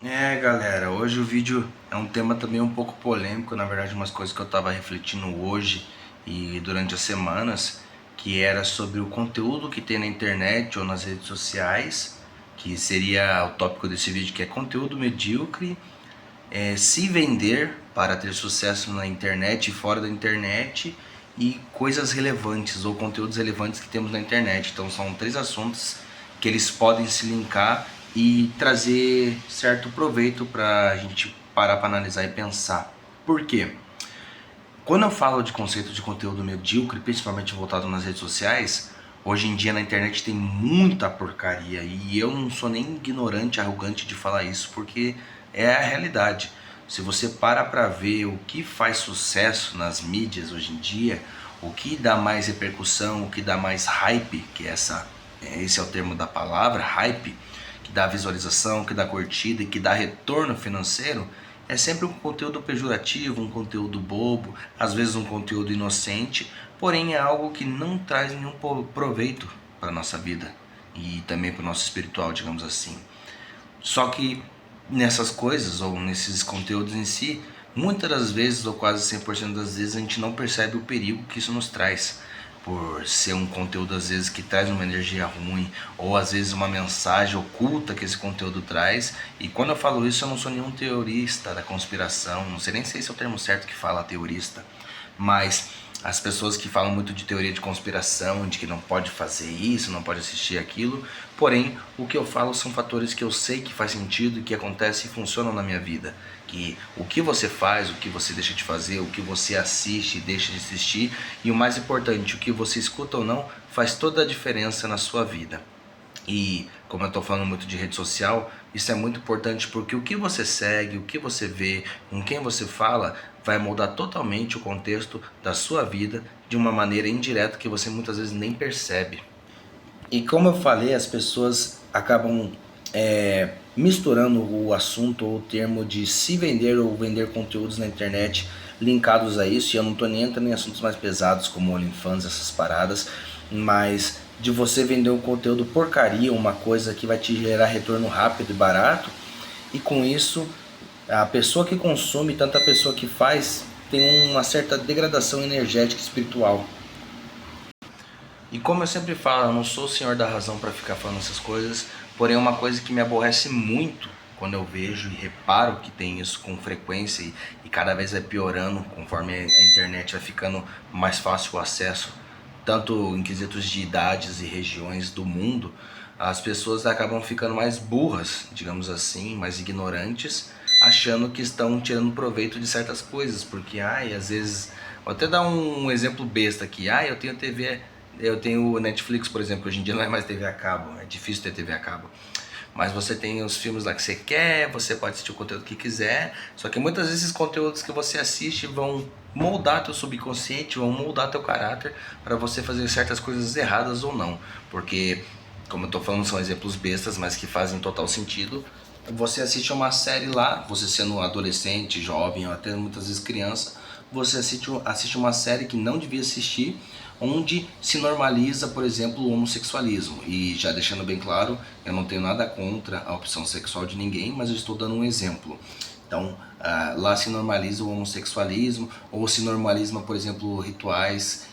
Galera, hoje o vídeo é um tema também um pouco polêmico, na verdade umas coisas que eu tava refletindo hoje e durante as semanas, que era sobre o conteúdo que tem na internet ou nas redes sociais, que seria o tópico desse vídeo, que é conteúdo medíocre, se vender para ter sucesso na internet e fora da internet, e coisas relevantes ou conteúdos relevantes que temos na internet. Então são três assuntos que eles podem se linkar e trazer certo proveito para a gente parar para analisar e pensar. Por quê? Quando eu falo de conceito de conteúdo medíocre, principalmente voltado nas redes sociais, hoje em dia na internet tem muita porcaria e eu não sou nem ignorante, arrogante de falar isso, porque é a realidade. Se você para ver o que faz sucesso nas mídias hoje em dia, o que dá mais repercussão, o que dá mais hype, que esse é o termo da palavra, hype, que dá visualização, que dá curtida e que dá retorno financeiro, é sempre um conteúdo pejorativo, um conteúdo bobo, às vezes um conteúdo inocente, porém é algo que não traz nenhum proveito para a nossa vida e também para o nosso espiritual, digamos assim. Só que nessas coisas ou nesses conteúdos em si, muitas das vezes ou quase 100% das vezes a gente não percebe o perigo que isso nos traz, por ser um conteúdo às vezes que traz uma energia ruim ou às vezes uma mensagem oculta que esse conteúdo traz. E quando eu falo isso, eu não sou nenhum teorista da conspiração, não sei nem se esse é o termo certo que fala teorista, mas as pessoas que falam muito de teoria de conspiração, de que não pode fazer isso, não pode assistir aquilo, porém o que eu falo são fatores que eu sei que faz sentido e que acontecem e funcionam na minha vida. Que o que você faz, o que você deixa de fazer, o que você assiste e deixa de assistir, e o mais importante, o que você escuta ou não, faz toda a diferença na sua vida. E como eu estou falando muito de rede social, isso é muito importante porque o que você segue, o que você vê, com quem você fala, vai moldar totalmente o contexto da sua vida de uma maneira indireta que você muitas vezes nem percebe. E como eu falei, as pessoas acabam misturando o assunto ou o termo de se vender ou vender conteúdos na internet linkados a isso, e eu não estou nem entrando em assuntos mais pesados como OnlyFans, essas paradas, mas de você vender um conteúdo porcaria, uma coisa que vai te gerar retorno rápido e barato, e com isso a pessoa que consome, tanto a pessoa que faz, tem uma certa degradação energética e espiritual. E como eu sempre falo, eu não sou o senhor da razão para ficar falando essas coisas, porém uma coisa que me aborrece muito quando eu vejo e reparo que tem isso com frequência e cada vez vai piorando conforme a internet vai ficando mais fácil o acesso, tanto em quesitos de idades e regiões do mundo, as pessoas acabam ficando mais burras, digamos assim, mais ignorantes, achando que estão tirando proveito de certas coisas, porque às vezes, vou até dar um exemplo besta aqui, eu tenho Netflix, por exemplo, hoje em dia não é mais TV a cabo, é difícil ter TV a cabo. Mas você tem os filmes lá que você quer, você pode assistir o conteúdo que quiser, só que muitas vezes esses conteúdos que você assiste vão moldar teu subconsciente, vão moldar teu caráter para você fazer certas coisas erradas ou não. Porque, como eu tô falando, são exemplos bestas, mas que fazem total sentido. Você assiste uma série lá, você sendo adolescente, jovem ou até muitas vezes criança, você assiste uma série que não devia assistir, onde se normaliza, por exemplo, o homossexualismo. E já deixando bem claro, eu não tenho nada contra a opção sexual de ninguém, mas eu estou dando um exemplo. Então, lá se normaliza o homossexualismo, ou se normaliza, por exemplo, rituais,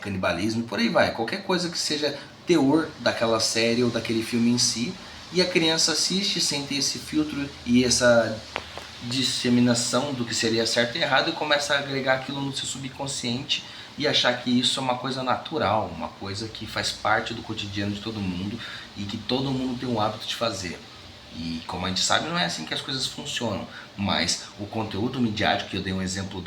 canibalismo, e por aí vai. Qualquer coisa que seja teor daquela série ou daquele filme em si, e a criança assiste sem ter esse filtro e essa disseminação do que seria certo e errado, e começa a agregar aquilo no seu subconsciente e achar que isso é uma coisa natural, uma coisa que faz parte do cotidiano de todo mundo e que todo mundo tem o hábito de fazer. E como a gente sabe, não é assim que as coisas funcionam, mas o conteúdo midiático, que eu dei um exemplo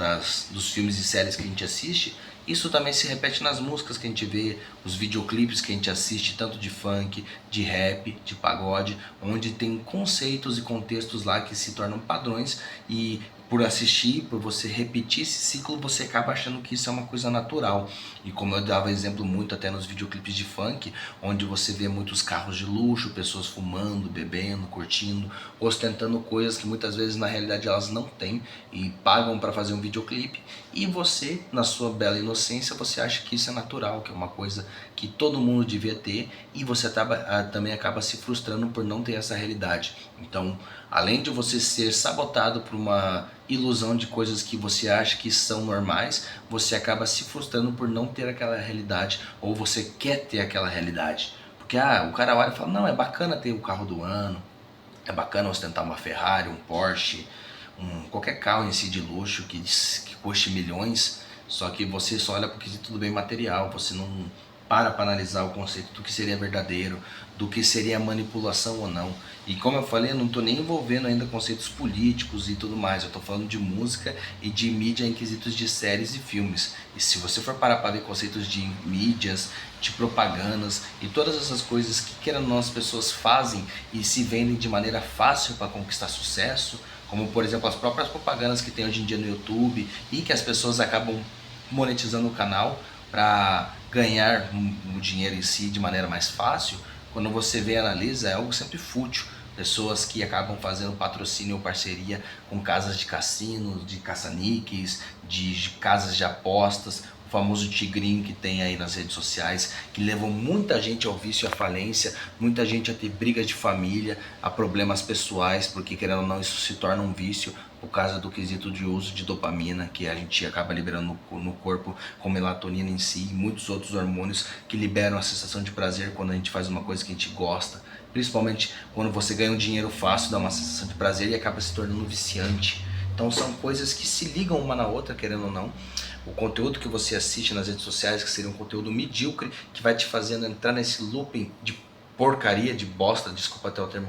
dos filmes e séries que a gente assiste, isso também se repete nas músicas que a gente vê, os videoclipes que a gente assiste, tanto de funk, de rap, de pagode, onde tem conceitos e contextos lá que se tornam padrões, e por assistir, por você repetir esse ciclo, você acaba achando que isso é uma coisa natural. E como eu dava exemplo muito até nos videoclipes de funk, onde você vê muitos carros de luxo, pessoas fumando, bebendo, curtindo, ostentando coisas que muitas vezes na realidade elas não têm e pagam para fazer um videoclipe, e você, na sua bela inocência, você acha que isso é natural, que é uma coisa que todo mundo devia ter, e você também acaba se frustrando por não ter essa realidade. Então, Além de você ser sabotado por uma ilusão de coisas que você acha que são normais, você acaba se frustrando por não ter aquela realidade, ou você quer ter aquela realidade. Porque o cara olha e fala, não, é bacana ter o carro do ano, é bacana ostentar uma Ferrari, um Porsche, qualquer carro em si de luxo que custe milhões, só que você só olha para o quesito do bem material, você não para analisar o conceito do que seria verdadeiro, do que seria manipulação ou não. E como eu falei, eu não estou nem envolvendo ainda conceitos políticos e tudo mais, eu estou falando de música e de mídia em quesitos de séries e filmes. E se você for parar para ver conceitos de mídias, de propagandas e todas essas coisas que querendo ou não as pessoas fazem e se vendem de maneira fácil para conquistar sucesso, como por exemplo as próprias propagandas que tem hoje em dia no YouTube e que as pessoas acabam monetizando o canal para ganhar o dinheiro em si de maneira mais fácil, quando você vê e analisa é algo sempre fútil. Pessoas que acabam fazendo patrocínio ou parceria com casas de cassinos, de caça-níqueis, de casas de apostas, o famoso tigrinho que tem aí nas redes sociais, que levam muita gente ao vício e à falência, muita gente a ter brigas de família, a problemas pessoais, porque querendo ou não isso se torna um vício por causa do quesito de uso de dopamina que a gente acaba liberando no corpo, com melatonina em si e muitos outros hormônios que liberam a sensação de prazer quando a gente faz uma coisa que a gente gosta. Principalmente quando você ganha um dinheiro fácil, dá uma sensação de prazer e acaba se tornando viciante. Então são coisas que se ligam uma na outra, querendo ou não. O conteúdo que você assiste nas redes sociais, que seria um conteúdo medíocre, que vai te fazendo entrar nesse looping de porcaria, de bosta, desculpa até o termo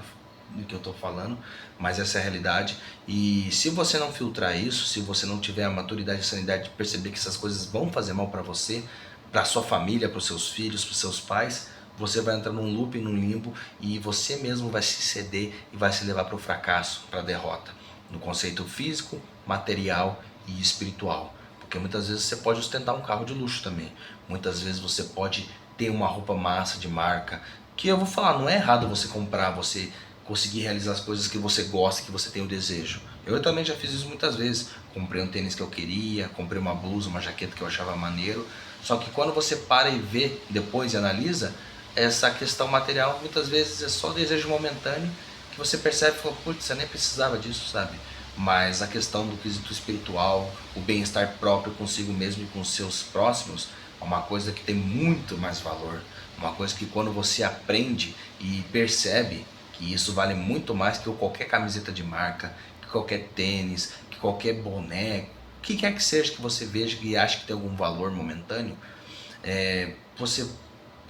do que eu estou falando, mas essa é a realidade. E se você não filtrar isso, se você não tiver a maturidade e sanidade de perceber que essas coisas vão fazer mal para você, para sua família, para os seus filhos, para os seus pais, você vai entrar num looping, num limbo e você mesmo vai se ceder e vai se levar para o fracasso, para a derrota, no conceito físico, material e espiritual. Porque muitas vezes você pode ostentar um carro de luxo também, muitas vezes você pode ter uma roupa massa de marca, que eu vou falar, não é errado você comprar, você conseguir realizar as coisas que você gosta, que você tem o desejo. Eu também já fiz isso muitas vezes, comprei um tênis que eu queria, comprei uma blusa, uma jaqueta que eu achava maneiro, só que quando você para e vê depois e analisa, essa questão material muitas vezes é só desejo momentâneo que você percebe e fala, putz, você nem precisava disso, sabe? Mas a questão do quesito espiritual, o bem-estar próprio consigo mesmo e com seus próximos, é uma coisa que tem muito mais valor. Uma coisa que quando você aprende e percebe que isso vale muito mais que qualquer camiseta de marca, que qualquer tênis, que qualquer boné, o que quer que seja que você veja e ache que tem algum valor momentâneo, você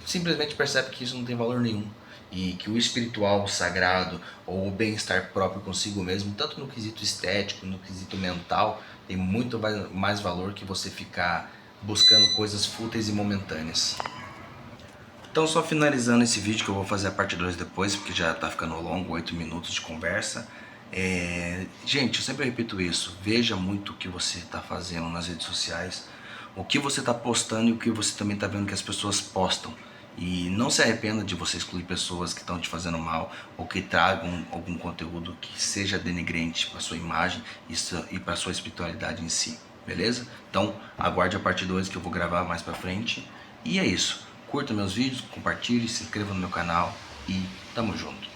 simplesmente percebe que isso não tem valor nenhum e que o espiritual, o sagrado ou o bem-estar próprio consigo mesmo, tanto no quesito estético, no quesito mental, tem muito mais valor que você ficar buscando coisas fúteis e momentâneas. Então só finalizando esse vídeo, que eu vou fazer a parte 2 depois, porque já tá ficando longo, 8 minutos de conversa. Gente, eu sempre repito isso, veja muito o que você está fazendo nas redes sociais, o que você está postando e o que você também está vendo que as pessoas postam. E não se arrependa de você excluir pessoas que estão te fazendo mal ou que tragam algum conteúdo que seja denigrante para sua imagem e para sua espiritualidade em si, beleza? Então aguarde a parte 2 que eu vou gravar mais para frente. E é isso, curta meus vídeos, compartilhe, se inscreva no meu canal e tamo junto.